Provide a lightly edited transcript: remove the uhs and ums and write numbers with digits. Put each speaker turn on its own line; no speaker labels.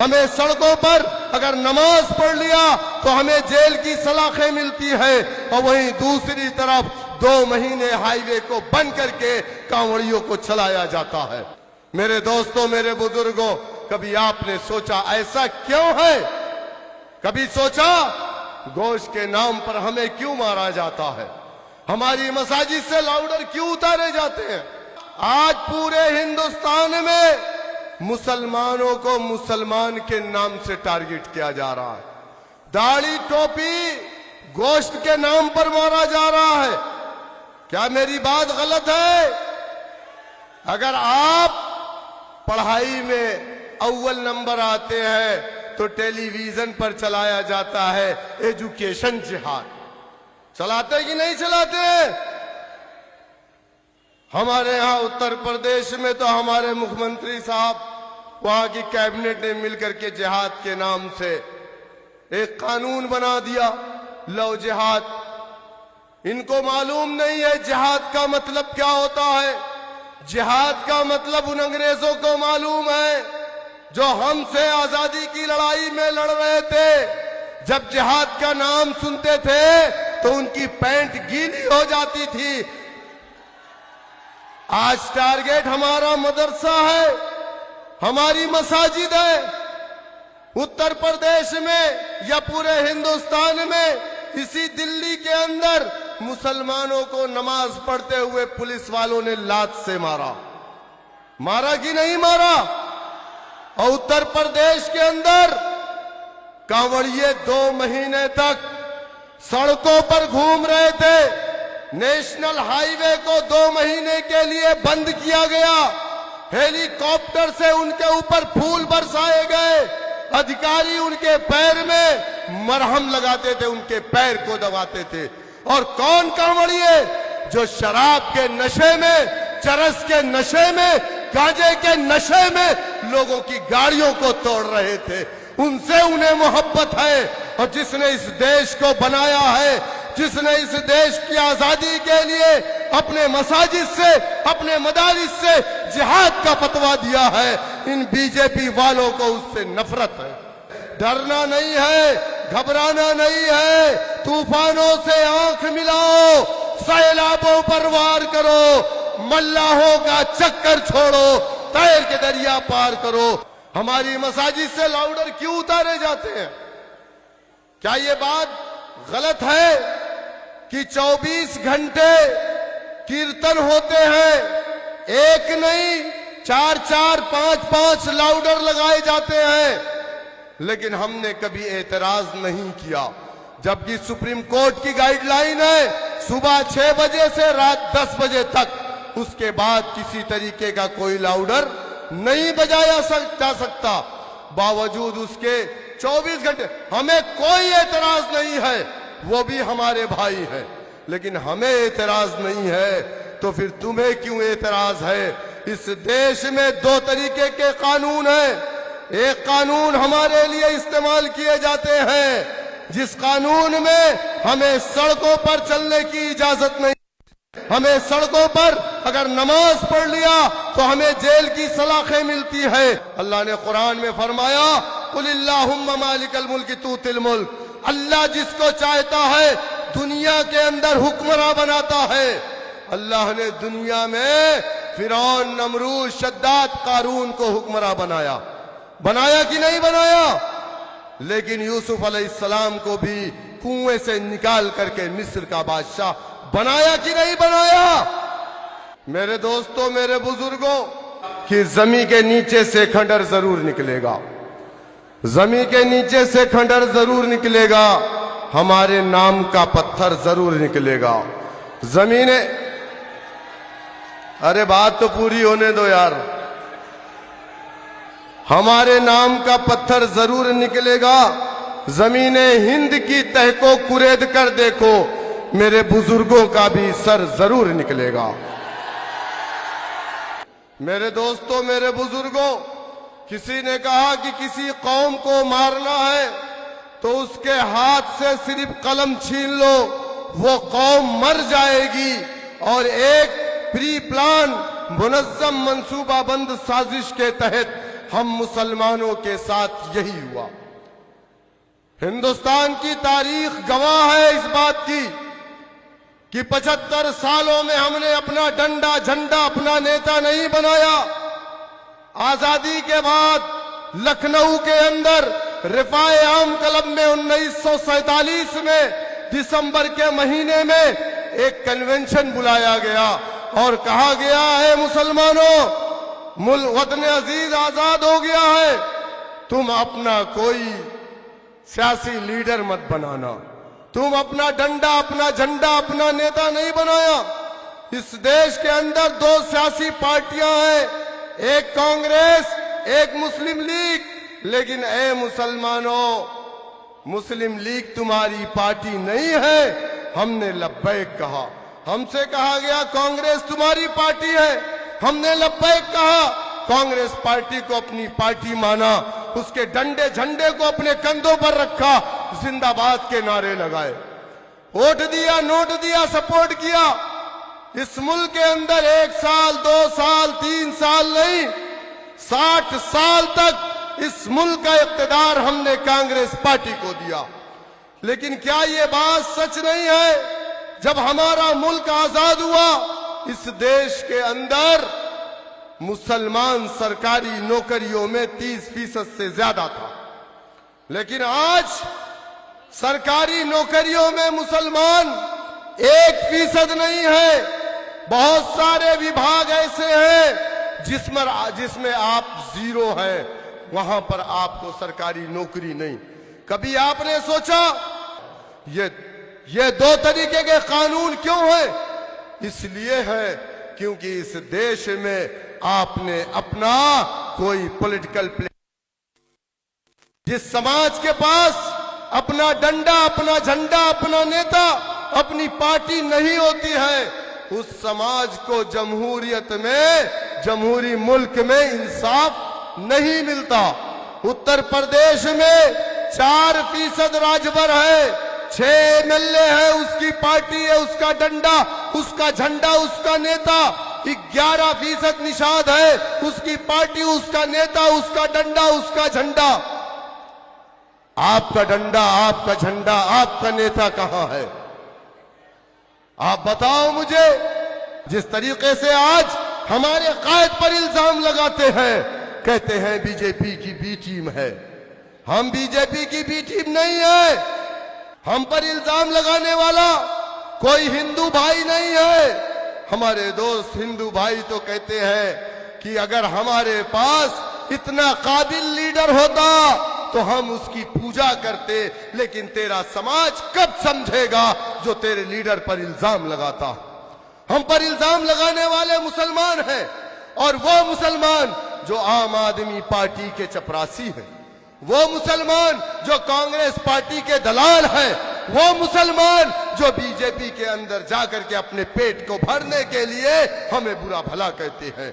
हमें सड़कों पर अगर नमाज पढ़ लिया तो हमें जेल की सलाखें मिलती है, और वहीं दूसरी तरफ 2 महीने हाईवे को बंद करके कांवड़ियों को चलाया जाता है। मेरे दोस्तों, मेरे बुजुर्गों, कभी आपने सोचा ऐसा क्यों है? कभी सोचा गोश्त के नाम पर हमें क्यों मारा जाता है? हमारी मसाजिद से लाउडर क्यों उतारे जाते हैं? आज पूरे हिंदुस्तान में मुसलमानों को मुसलमान के नाम से टारगेट किया जा रहा है। दाढ़ी टोपी गोश्त के नाम पर मारा जा रहा है। क्या मेरी बात गलत है? अगर आप पढ़ाई में अव्वल नंबर आते हैं तो टेलीविजन पर चलाया जाता है एजुकेशन जिहाद। चलाते कि नहीं चलाते? हमारे यहां उत्तर प्रदेश में तो हमारे मुख्यमंत्री साहब, वहां की कैबिनेट ने मिलकर के जिहाद के नाम से एक कानून बना दिया, लव जिहाद। इनको मालूम नहीं है जिहाद का मतलब क्या होता है। जिहाद का मतलब उन अंग्रेजों को मालूम है जो हमसे आजादी की लड़ाई में लड़ रहे थे। जब जिहाद का नाम सुनते थे तो उनकी पैंट गीली हो जाती थी। आज टारगेट हमारा मदरसा है, हमारी मसाजिद है। उत्तर प्रदेश में या पूरे हिंदुस्तान में, इसी दिल्ली के अंदर मुसलमानों को नमाज पढ़ते हुए पुलिस वालों ने लात से मारा। मारा कि नहीं मारा? और उत्तर प्रदेश के अंदर कांवड़िए 2 महीने तक सड़कों पर घूम रहे थे। नेशनल हाईवे को 2 महीने के लिए बंद किया गया। हेलीकॉप्टर से उनके ऊपर फूल बरसाए गए। अधिकारी उनके पैर में मरहम लगाते थे, उनके पैर को दबाते थे। और कौन कांवड़िए? जो शराब के नशे में, चरस के नशे में, गांजे के नशे में लोगों की गाड़ियों को तोड़ रहे थे। उनसे उन्हें मोहब्बत है। और जिसने इस देश को बनाया है, जिसने इस देश की आजादी के लिए अपने मसाजिद से, अपने मदारिस से जिहाद का फतवा दिया है, इन बीजेपी वालों को उससे नफरत है। डरना नहीं है, घबराना नहीं है। तूफानों से आंख मिलाओ, सैलाबों पर वार करो, मल्लाहों का चक्कर छोड़ो, तैर के दरिया पार करो। हमारी मसाजिद से लाउडर क्यों उतारे जाते हैं? क्या ये बात गलत है कि 24 घंटे कीर्तन होते हैं? एक नहीं, 4-4, 5-5 लाउडर लगाए जाते हैं। लेकिन हमने कभी एतराज नहीं किया, जबकि सुप्रीम कोर्ट की गाइडलाइन है सुबह 6 बजे से रात 10 बजे तक। उसके बाद किसी तरीके का कोई लाउडर नहीं बजाया जा सकता। बावजूद उसके 24 घंटे हमें कोई एतराज नहीं है, वो भी हमारे भाई हैं। लेकिन हमें एतराज नहीं है तो फिर तुम्हें क्यों एतराज है? इस देश में 2 तरीके के कानून हैं। एक कानून हमारे लिए इस्तेमाल किए जाते हैं, जिस कानून में हमें सड़कों पर चलने की इजाजत नहीं। हमें सड़कों पर अगर नमाज पढ़ लिया तो हमें जेल की सलाखें मिलती है। अल्लाह ने कुरान में फरमाया, कुलिल्लाहुम्मा मालिकल मुल्क तूतिल मुल्क। अल्लाह जिसको चाहता है दुनिया के अंदर हुक्मरान बनाता है। अल्लाह ने दुनिया में फिरौन, नमरूद, शद्दाद, कारून को हुक्मरान बनाया। बनाया कि नहीं बनाया? लेकिन यूसुफ अलैहिस्सलाम को भी कुएं से निकाल करके मिस्र का बादशाह बनाया कि नहीं बनाया? मेरे दोस्तों, मेरे बुजुर्गों, कि जमीन के नीचे से खंडर जरूर निकलेगा, जमीन के नीचे से खंडर जरूर निकलेगा, हमारे नाम का पत्थर जरूर निकलेगा। जमीने, अरे बात तो पूरी होने दो यार। हमारे नाम का पत्थर जरूर निकलेगा। जमीने हिंद की तह को कुरेद कर देखो, मेरे बुजुर्गों का भी सर जरूर निकलेगा। मेरे दोस्तों, मेरे बुजुर्गों, किसी ने कहा कि किसी कौम को मारना है तो उसके हाथ से सिर्फ कलम छीन लो, वो कौम मर जाएगी। और एक प्री प्लान मुनज़्ज़म मंसूबाबंद साजिश के तहत हम मुसलमानों के साथ यही हुआ। हिंदुस्तान की तारीख गवाह है इस बात की कि 75 सालों में हमने अपना डंडा झंडा अपना नेता नहीं बनाया। आजादी के बाद लखनऊ के अंदर रिफाए आम क्लब में 1947 में दिसंबर के महीने में एक कन्वेंशन बुलाया गया और कहा गया है, मुसलमानों, मुल्क वतन अजीज आजाद हो गया है, तुम अपना कोई सियासी लीडर मत बनाना, तुम अपना डंडा अपना झंडा अपना नेता नहीं बनाया। इस देश के अंदर 2 सियासी पार्टियां हैं, एक कांग्रेस एक मुस्लिम लीग, लेकिन ए मुसलमानों, मुस्लिम लीग तुम्हारी पार्टी नहीं है। हमने लब्बैक कहा, हमसे कहा गया कांग्रेस तुम्हारी पार्टी है, हमने लब्बैक कहा, कांग्रेस पार्टी को अपनी पार्टी माना, उसके डंडे झंडे को अपने कंधों पर रखा, जिंदाबाद के नारे लगाए, वोट दिया नोट दिया सपोर्ट किया। इस मुल्क के अंदर 1 साल 2 साल 3 साल नहीं, 60 साल तक इस मुल्क का इख्तिदार हमने कांग्रेस पार्टी को दिया। लेकिन क्या ये बात सच नहीं है, जब हमारा मुल्क आजाद हुआ इस देश के अंदर मुसलमान सरकारी नौकरियों में 30% से ज्यादा था, लेकिन आज सरकारी नौकरियों में मुसलमान 1% नहीं है। बहुत सारे विभाग ऐसे हैं जिसमें आप 0 है, वहां पर आपको सरकारी नौकरी नहीं। कभी आपने सोचा ये 2 तरीके के कानून क्यों है? इसलिए है क्योंकि इस देश में आपने अपना कोई पॉलिटिकल प्ले, जिस समाज के पास अपना डंडा अपना झंडा अपना नेता अपनी पार्टी नहीं होती है, उस समाज को जमहूरियत में जमहूरी मुल्क में इंसाफ नहीं मिलता। उत्तर प्रदेश में 4% राजभर है, 6 MLA है, उसकी पार्टी है, उसका डंडा उसका झंडा उसका नेता। 11% निषाद है, उसकी पार्टी उसका नेता उसका डंडा उसका झंडा। आपका डंडा आपका झंडा आपका नेता कहां है? आप बताओ मुझे। जिस तरीके से आज हमारे कायद पर इल्जाम लगाते हैं, कहते हैं बीजेपी की बी टीम है, हम बीजेपी की बी टीम नहीं है। हम पर इल्जाम लगाने वाला कोई हिंदू भाई नहीं है। हमारे दोस्त हिंदू भाई तो कहते हैं कि अगर हमारे पास इतना काबिल लीडर होता तो हम उसकी पूजा करते, लेकिन तेरा समाज कब समझेगा जो तेरे लीडर पर इल्जाम लगाता। हम पर इल्जाम लगाने वाले मुसलमान हैं, और वो मुसलमान जो आम आदमी पार्टी के चपरासी हैं, वो मुसलमान जो कांग्रेस पार्टी के दलाल हैं, वो मुसलमान जो बीजेपी के अंदर जाकर के अपने पेट को भरने के लिए हमें बुरा भला कहते हैं।